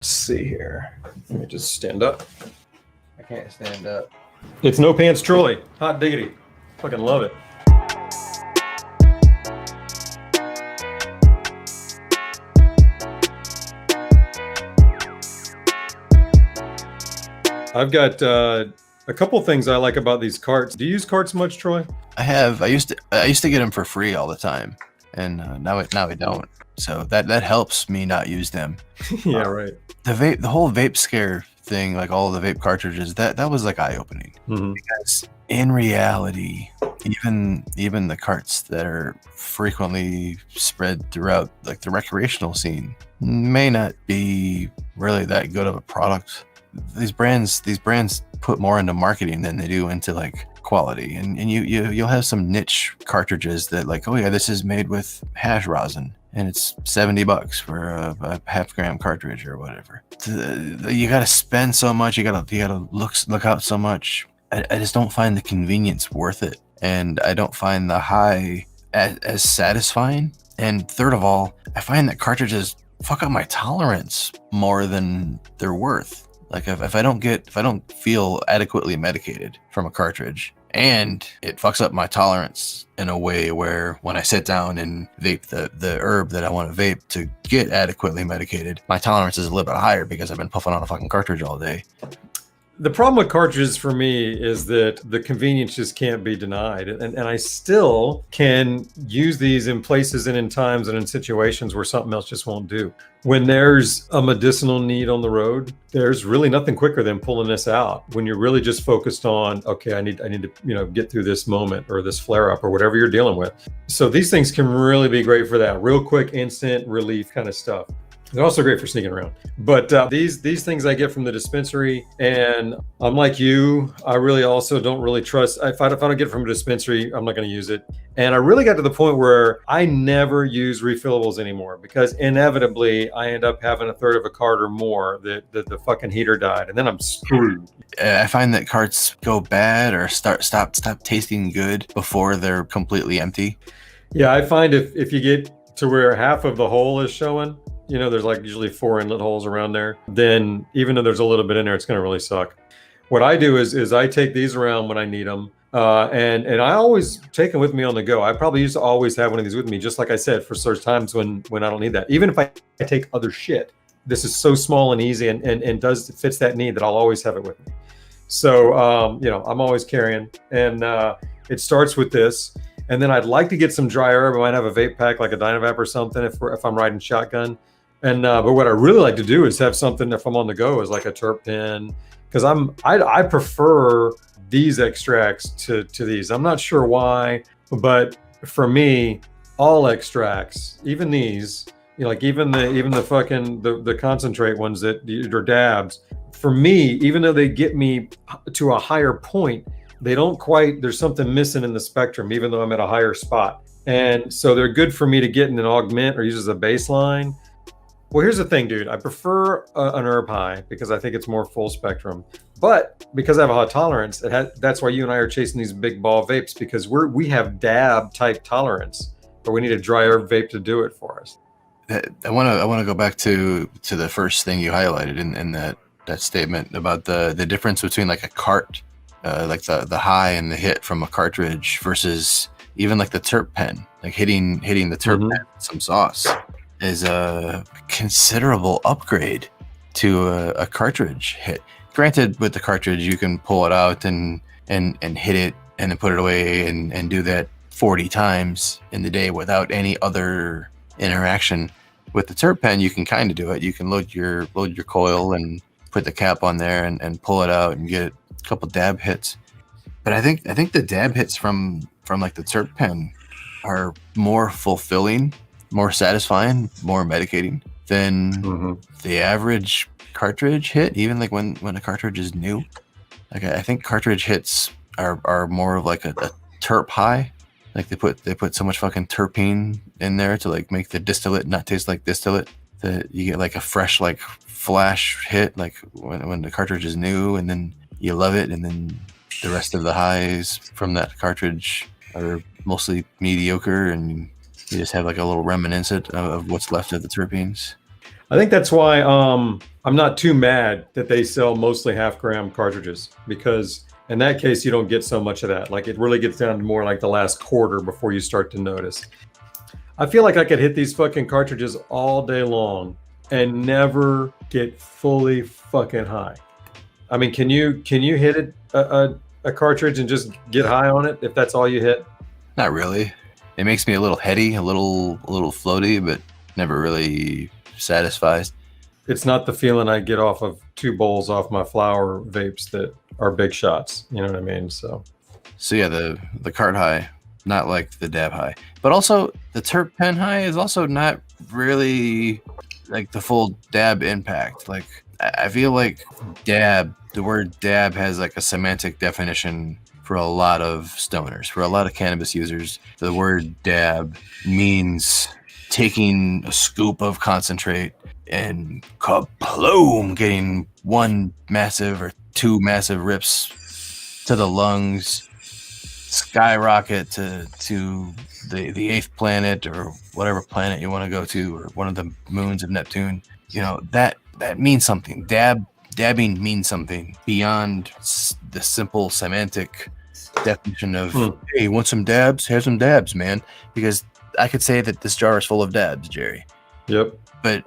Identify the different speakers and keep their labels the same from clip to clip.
Speaker 1: Let's see here. Let me just stand up.
Speaker 2: I can't stand up.
Speaker 1: It's No Pants Troy. Hot diggity. Fucking love it. I've got a couple things I like about these carts. Do you use carts much, Troy?
Speaker 2: I have. I used to get them for free all the time, and now I don't. So that helps me not use them.
Speaker 1: Yeah, right.
Speaker 2: The whole vape scare thing, like all the vape cartridges, that was like eye opening.
Speaker 1: Mm-hmm.
Speaker 2: Because in reality, even the carts that are frequently spread throughout like the recreational scene may not be really that good of a product. These brands put more into marketing than they do into like quality, and you'll have some niche cartridges that like, oh yeah, this is made with hash rosin and it's $70 for a half-gram cartridge or whatever. You gotta spend so much, you gotta look out so much. I just don't find the convenience worth it, and I don't find the high as satisfying. And third of all, I find that cartridges fuck up my tolerance more than they're worth. Like if I don't feel adequately medicated from a cartridge, and it fucks up my tolerance in a way where when I sit down and vape the herb that I want to vape to get adequately medicated, my tolerance is a little bit higher because I've been puffing on a fucking cartridge all day.
Speaker 1: The problem with cartridges for me is that the convenience just can't be denied. And I still can use these in places and in times and in situations where something else just won't do. When there's a medicinal need on the road, there's really nothing quicker than pulling this out. When you're really just focused on, okay, I need to, get through this moment or this flare up or whatever you're dealing with. So these things can really be great for that. Real quick, instant relief kind of stuff. They're also great for sneaking around. But these things I get from the dispensary, and I'm like you, I really also don't really trust. If I don't get it from a dispensary, I'm not going to use it. And I really got to the point where I never use refillables anymore because inevitably I end up having a third of a cart or more that the fucking heater died, and then I'm screwed.
Speaker 2: I find that carts go bad or stop tasting good before they're completely empty.
Speaker 1: Yeah, I find if you get to where half of the hole is showing, there's like usually 4 inlet holes around there, then even though there's a little bit in there, it's going to really suck. What I do is I take these around when I need them. And I always take them with me on the go. I probably used to always have one of these with me, just like I said, for certain times when I don't need that. Even if I take other shit, this is so small and easy and fits that need that I'll always have it with me. So, I'm always carrying, and it starts with this. And then I'd like to get some dry herb. I might have a vape pack like a Dynavap or something if I'm riding shotgun. And but what I really like to do is have something if I'm on the go is like a terp pen, because I prefer these extracts to these. I'm not sure why, but for me, all extracts, even these, like even the fucking the concentrate ones that are dabs, for me, even though they get me to a higher point, they don't quite. There's something missing in the spectrum, even though I'm at a higher spot. And so they're good for me to get in an augment or use as a baseline. Well, here's the thing, dude. I prefer an herb high because I think it's more full spectrum. But because I have a hot tolerance, that's why you and I are chasing these big ball vapes, because we have dab type tolerance, but we need a dry herb vape to do it for us.
Speaker 2: I want to go back to the first thing you highlighted in that statement about the difference between like a cart, like the high and the hit from a cartridge versus even like the terp pen, like hitting the terp pen with some sauce is a considerable upgrade to a cartridge hit. Granted, with the cartridge, you can pull it out and hit it and then put it away and do that 40 times in the day without any other interaction. With the terp pen, you can kind of do it. You can load your coil and put the cap on there and pull it out and get a couple dab hits. But I think the dab hits from like the terp pen are more fulfilling, more satisfying, more medicating than the average cartridge hit, even like when a cartridge is new. Like I think cartridge hits are more of like a terp high. Like they put so much fucking terpene in there to like make the distillate not taste like distillate, that you get like a fresh like flash hit like when the cartridge is new, and then you love it, and then the rest of the highs from that cartridge are mostly mediocre, and you just have like a little reminiscent of what's left of the terpenes.
Speaker 1: I think that's why I'm not too mad that they sell mostly half-gram cartridges, because in that case you don't get so much of that. Like it really gets down to more like the last quarter before you start to notice. I feel like I could hit these fucking cartridges all day long and never get fully fucking high. I mean, can you hit it a cartridge and just get high on it if that's all you hit?
Speaker 2: Not really. It makes me a little heady, a little floaty, but never really satisfies.
Speaker 1: It's not the feeling I get off of 2 bowls off my flower vapes that are big shots. You know what I mean? So
Speaker 2: yeah, the cart high, not like the dab high, but also the terp pen high is also not really like the full dab impact. Like I feel like the word dab has like a semantic definition for a lot of stoners, for a lot of cannabis users. The word dab means taking a scoop of concentrate and kaploom, getting 1 massive or 2 massive rips to the lungs, skyrocket to the 8th planet or whatever planet you want to go to, or one of the moons of Neptune. You know, that means something. Dabbing means something beyond the simple semantic definition of, hey, you want some dabs? Here's some dabs, man. Because I could say that this jar is full of dabs, Jerry.
Speaker 1: Yep.
Speaker 2: But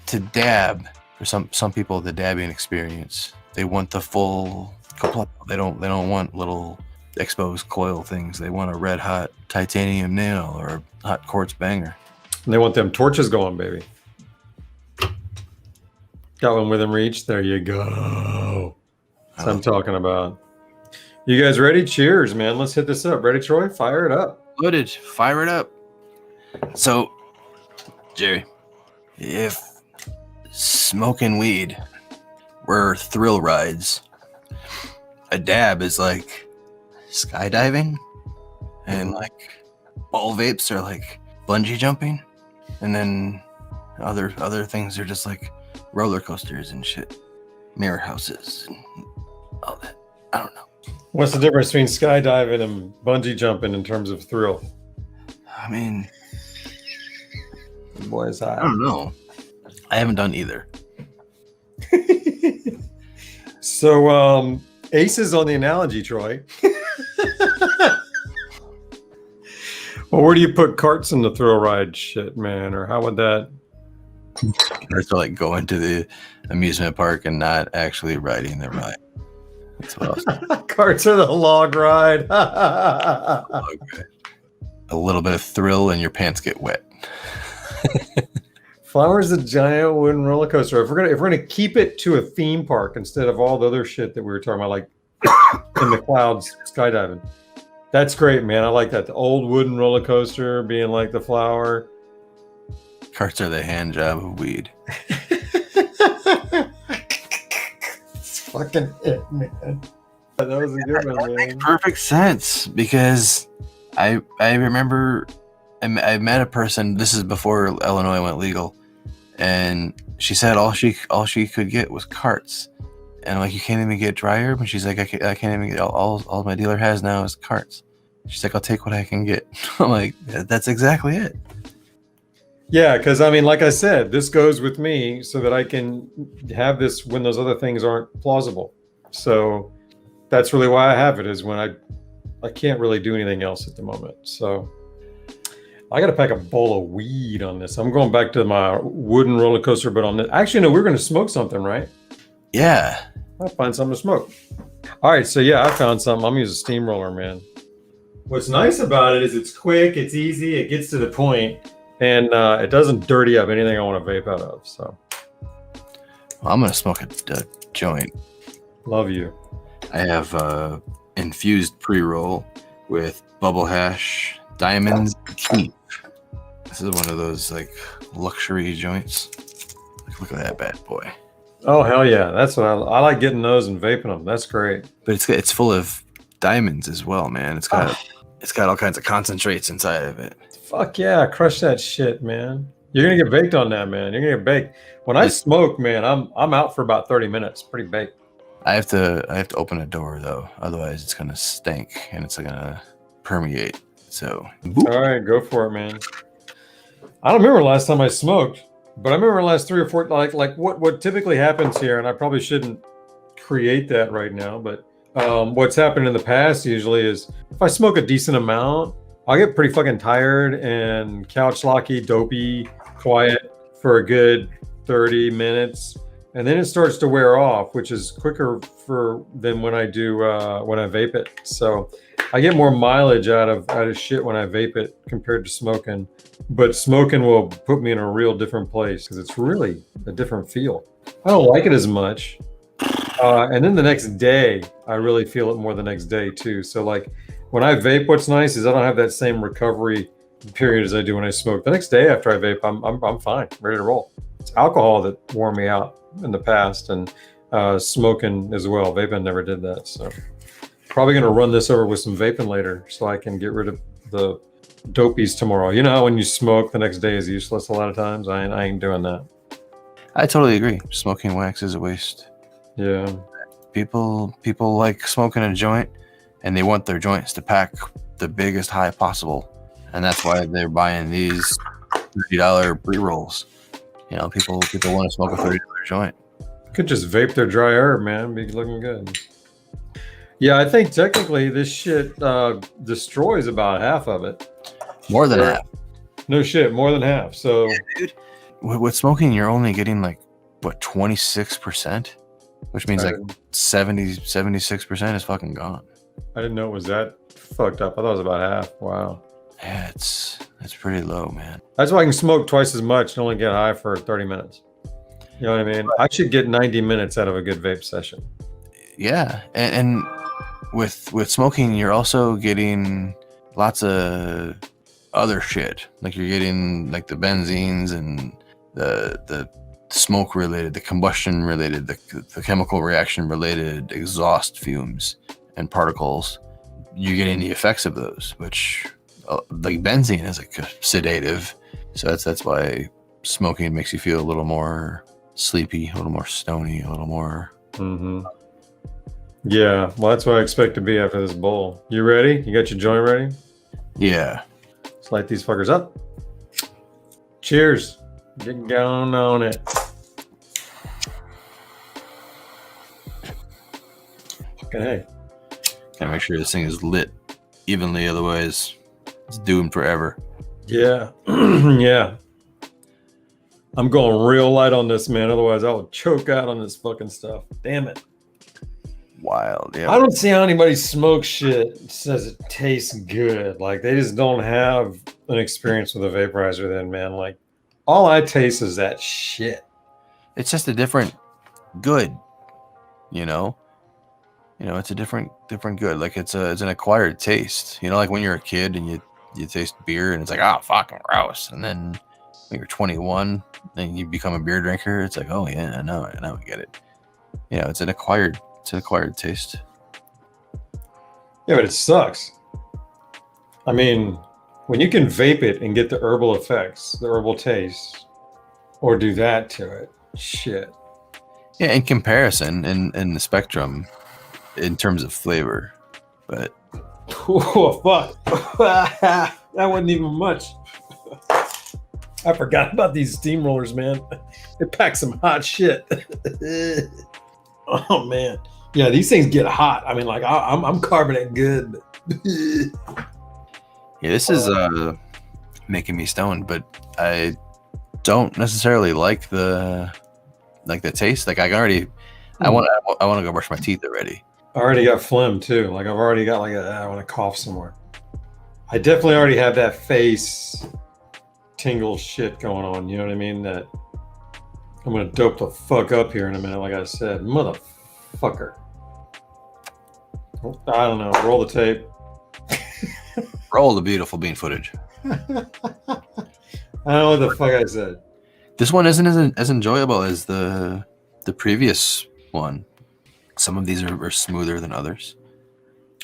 Speaker 2: to dab, for some people, the dabbing experience, they want the full couple. They don't want little exposed coil things. They want a red hot titanium nail or a hot quartz banger.
Speaker 1: And they want them torches going, baby. Got one within reach. There you go. That's what I'm talking about. You guys ready? Cheers, man. Let's hit this up. Ready, Troy? Fire it up.
Speaker 2: Loaded. Fire it up. So, Jerry, if smoking weed were thrill rides, a dab is like skydiving, and like all vapes are like bungee jumping, and then other things are just like roller coasters and shit, mirror houses and all that. I don't know.
Speaker 1: What's the difference between skydiving and bungee jumping in terms of thrill?
Speaker 2: I mean,
Speaker 1: Boy, is high.
Speaker 2: I don't know. I haven't done either.
Speaker 1: So, aces on the analogy, Troy. Well, where do you put carts in the thrill ride shit, man? Or how would that?
Speaker 2: Or to like go into the amusement park and not actually riding the ride. That's what I was
Speaker 1: Carts are the log ride.
Speaker 2: okay. A little bit of thrill and your pants get wet.
Speaker 1: Flower's a giant wooden roller coaster. If we're gonna keep it to a theme park instead of all the other shit that we were talking about, like in the clouds skydiving, that's great, man. I like that. The old wooden roller coaster being like the flower.
Speaker 2: Carts are the hand job of weed.
Speaker 1: It's fucking it, man. That was a good one, man.
Speaker 2: Makes perfect sense, because I remember I met a person. This is before Illinois went legal, and she said all she could get was carts, and I'm like, you can't even get dry herb, and she's like, I can't even get all my dealer has now is carts. She's like, I'll take what I can get. I'm like, that's exactly it.
Speaker 1: Yeah, because I mean, like I said, this goes with me so that I can have this when those other things aren't plausible. So that's really why I have it, is when I can't really do anything else at the moment. So I got to pack a bowl of weed on this. I'm going back to my wooden roller coaster, but on this. Actually, no, we're going to smoke something, right?
Speaker 2: Yeah.
Speaker 1: I'll find something to smoke. All right, so yeah, I found something. I'm going to use a steamroller, man. What's nice about it is it's quick, it's easy, it gets to the point, and it doesn't dirty up anything I want to vape out of. So
Speaker 2: I'm going to smoke a joint.
Speaker 1: Love you.
Speaker 2: I have infused pre-roll with bubble hash, diamonds, keep. This is one of those like luxury joints. Look at that bad boy.
Speaker 1: Oh hell yeah, that's what I like, getting those and vaping them. That's great.
Speaker 2: But it's full of diamonds as well, man. It's got all kinds of concentrates inside of it.
Speaker 1: Fuck yeah, crush that shit, man. You're gonna get baked on that, man. You're gonna get baked. When I smoke, man, I'm out for about 30 minutes, pretty baked.
Speaker 2: I have to open a door though, otherwise it's gonna stink and it's gonna permeate. So
Speaker 1: boop. All right, go for it, man. I don't remember last time I smoked. But I remember the last 3 or 4, like what typically happens here, and I probably shouldn't create that right now, but what's happened in the past usually is if I smoke a decent amount, I'll get pretty fucking tired and couch locky, dopey, quiet for a good 30 minutes. And then it starts to wear off, which is quicker than when I do when I vape it. So I get more mileage out of shit when I vape it compared to smoking. But smoking will put me in a real different place because it's really a different feel. I don't like it as much. And then the next day, I really feel it more the next day too. So like when I vape, what's nice is I don't have that same recovery period as I do when I smoke. The next day after I vape, I'm fine, ready to roll. It's alcohol that wore me out in the past, and smoking as well. Vaping never did that. So probably gonna run this over with some vaping later so I can get rid of the dopies tomorrow. You know how when you smoke, the next day is useless a lot of times. I ain't doing that.
Speaker 2: I totally agree. Smoking wax is a waste.
Speaker 1: Yeah.
Speaker 2: People like smoking a joint, and they want their joints to pack the biggest high possible, and that's why they're buying these $30 pre-rolls. You know, people want to smoke a $30 joint.
Speaker 1: Could just vape their dry herb, man. Be looking good. Yeah, I think technically this shit destroys about half of it.
Speaker 2: More than half.
Speaker 1: No shit, more than half. So,
Speaker 2: yeah, dude, with smoking, you're only getting like what 26%, which means like 76% is fucking gone.
Speaker 1: I didn't know it was that fucked up. I thought it was about half. Wow.
Speaker 2: Yeah, it's pretty low, man.
Speaker 1: That's why I can smoke twice as much and only get high for 30 minutes. You know what I mean? I should get 90 minutes out of a good vape session.
Speaker 2: Yeah, and with smoking, you're also getting lots of other shit. Like you're getting like the benzenes and the smoke related, the combustion related, the chemical reaction related exhaust fumes and particles. You're getting the effects of those, which like benzene is like a sedative. So that's why smoking makes you feel a little more sleepy, a little more stony, a little more.
Speaker 1: Mm-hmm. Yeah, well, that's what I expect to be after this bowl. You ready? You got your joint ready?
Speaker 2: Yeah.
Speaker 1: Let's light these fuckers up. Cheers. Get going on it. Fucking hey.
Speaker 2: Gotta make sure this thing is lit evenly, otherwise it's doomed forever.
Speaker 1: Yeah. Yeah. I'm going real light on this, man. Otherwise, I will choke out on this fucking stuff. Damn it.
Speaker 2: Wild, yeah.
Speaker 1: I don't see how anybody smokes shit and says it tastes good. Like they just don't have an experience with a vaporizer then, man. Like all I taste is that shit.
Speaker 2: It's just a different good, you know? You know, it's a different good. Like it's an acquired taste. You know, like when you're a kid and you taste beer and it's like, oh, fucking gross. And then when you're 21 and you become a beer drinker, it's like, oh yeah, now I get it. You know, it's an acquired taste.
Speaker 1: Yeah, but it sucks. I mean, when you can vape it and get the herbal effects, the herbal taste, or do that to it, shit.
Speaker 2: Yeah, in comparison, in the spectrum, in terms of flavor, but
Speaker 1: oh fuck, that wasn't even much. I forgot about these steamrollers, man. They pack some hot shit. Oh man, yeah, these things get hot. I mean, like I'm carbonate good.
Speaker 2: Yeah, this is making me stoned, but I don't necessarily like the taste. Like I want to go brush my teeth already.
Speaker 1: I already got phlegm too. Like I've already got I want to cough somewhere. I definitely already have that face tingle shit going on. You know what I mean? That I'm gonna dope the fuck up here in a minute. Like I said, motherfucker. I don't know. Roll the tape.
Speaker 2: Roll the beautiful bean footage.
Speaker 1: I don't know what the fuck I said.
Speaker 2: This one isn't as enjoyable as the previous one. Some of these are smoother than others.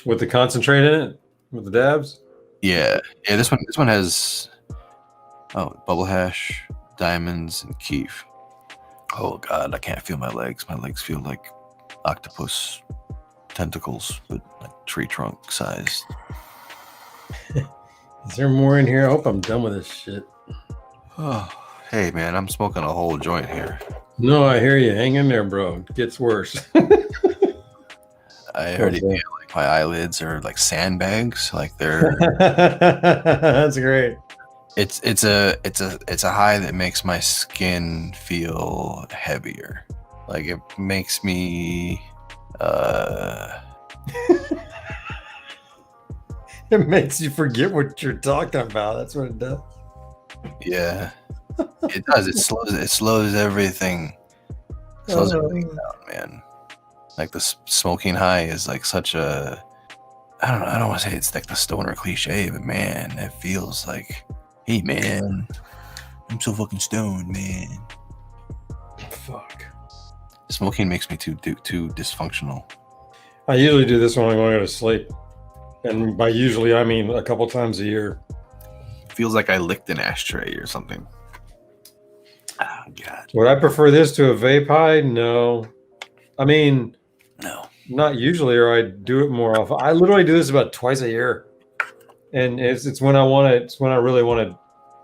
Speaker 1: With the concentrate in it? With the dabs?
Speaker 2: Yeah. This one has bubble hash, diamonds, and keef. Oh god, I can't feel my legs. My legs feel like octopus tentacles, but like tree trunk sized.
Speaker 1: Is there more in here? I hope I'm done with this shit.
Speaker 2: Oh, Hey, man, I'm smoking a whole joint here.
Speaker 1: No, I hear you. Hang in there, bro. It gets worse.
Speaker 2: I already feel like my eyelids are like sandbags. Like they're.
Speaker 1: That's great.
Speaker 2: It's a high that makes my skin feel heavier. Like it makes me.
Speaker 1: It makes you forget what you're talking about. That's what it does.
Speaker 2: Yeah, it does. It slows everything. Slows everything down, man. Like the smoking high is like such a. I don't know. I don't want to say it's like the stoner cliche, but man, it feels like, hey, man, I'm so fucking stoned, man.
Speaker 1: Fuck.
Speaker 2: Smoking makes me too dysfunctional.
Speaker 1: I usually do this when I'm going to sleep. And by usually, I mean a couple times a year.
Speaker 2: Feels like I licked an ashtray or something. Oh, God.
Speaker 1: Would I prefer this to a vape high? No. I mean,
Speaker 2: No.
Speaker 1: not usually, or I do it more often. I literally do this about twice a year. And it's when I want to, it's when I really want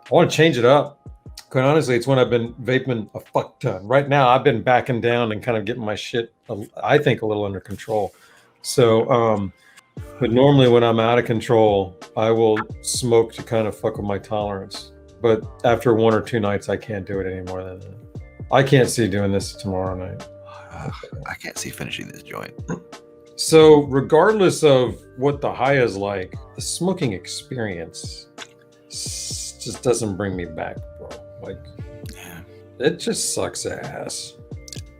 Speaker 1: to change it up. Quite honestly, it's when I've been vaping a fuck ton. Right now, I've been backing down and kind of getting my shit, I think, a little under control. So, but normally when I'm out of control, I will smoke to kind of fuck with my tolerance. But after one or two nights, I can't do it anymore than that. I can't see doing this tomorrow night.
Speaker 2: I can't see finishing this joint.
Speaker 1: So regardless of what the high is like, the smoking experience just doesn't bring me back, bro. Like,
Speaker 2: Yeah.
Speaker 1: it just sucks ass.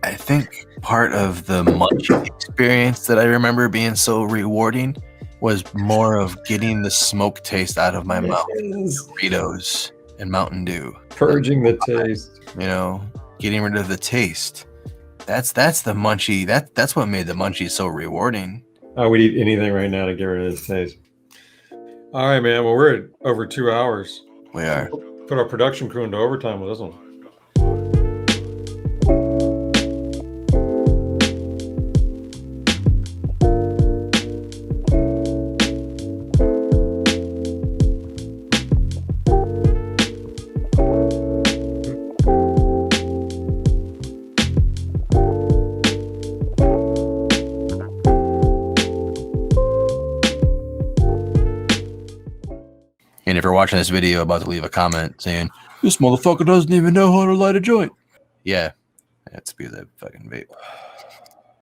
Speaker 2: I think part of the munchie experience that I remember being so rewarding was more of getting the smoke taste out of my mouth. Doritos and Mountain Dew.
Speaker 1: Purging the taste.
Speaker 2: You know, getting rid of the taste. That's the munchie. That's what made the munchie so rewarding.
Speaker 1: I would eat anything right now to get rid of this taste. All right, man. Well, we're at over 2 hours.
Speaker 2: We are.
Speaker 1: Put our production crew into overtime with this one.
Speaker 2: And if you're watching this video, about to leave a comment saying, "This motherfucker doesn't even know how to light a joint." Yeah, that's because I fucking vape.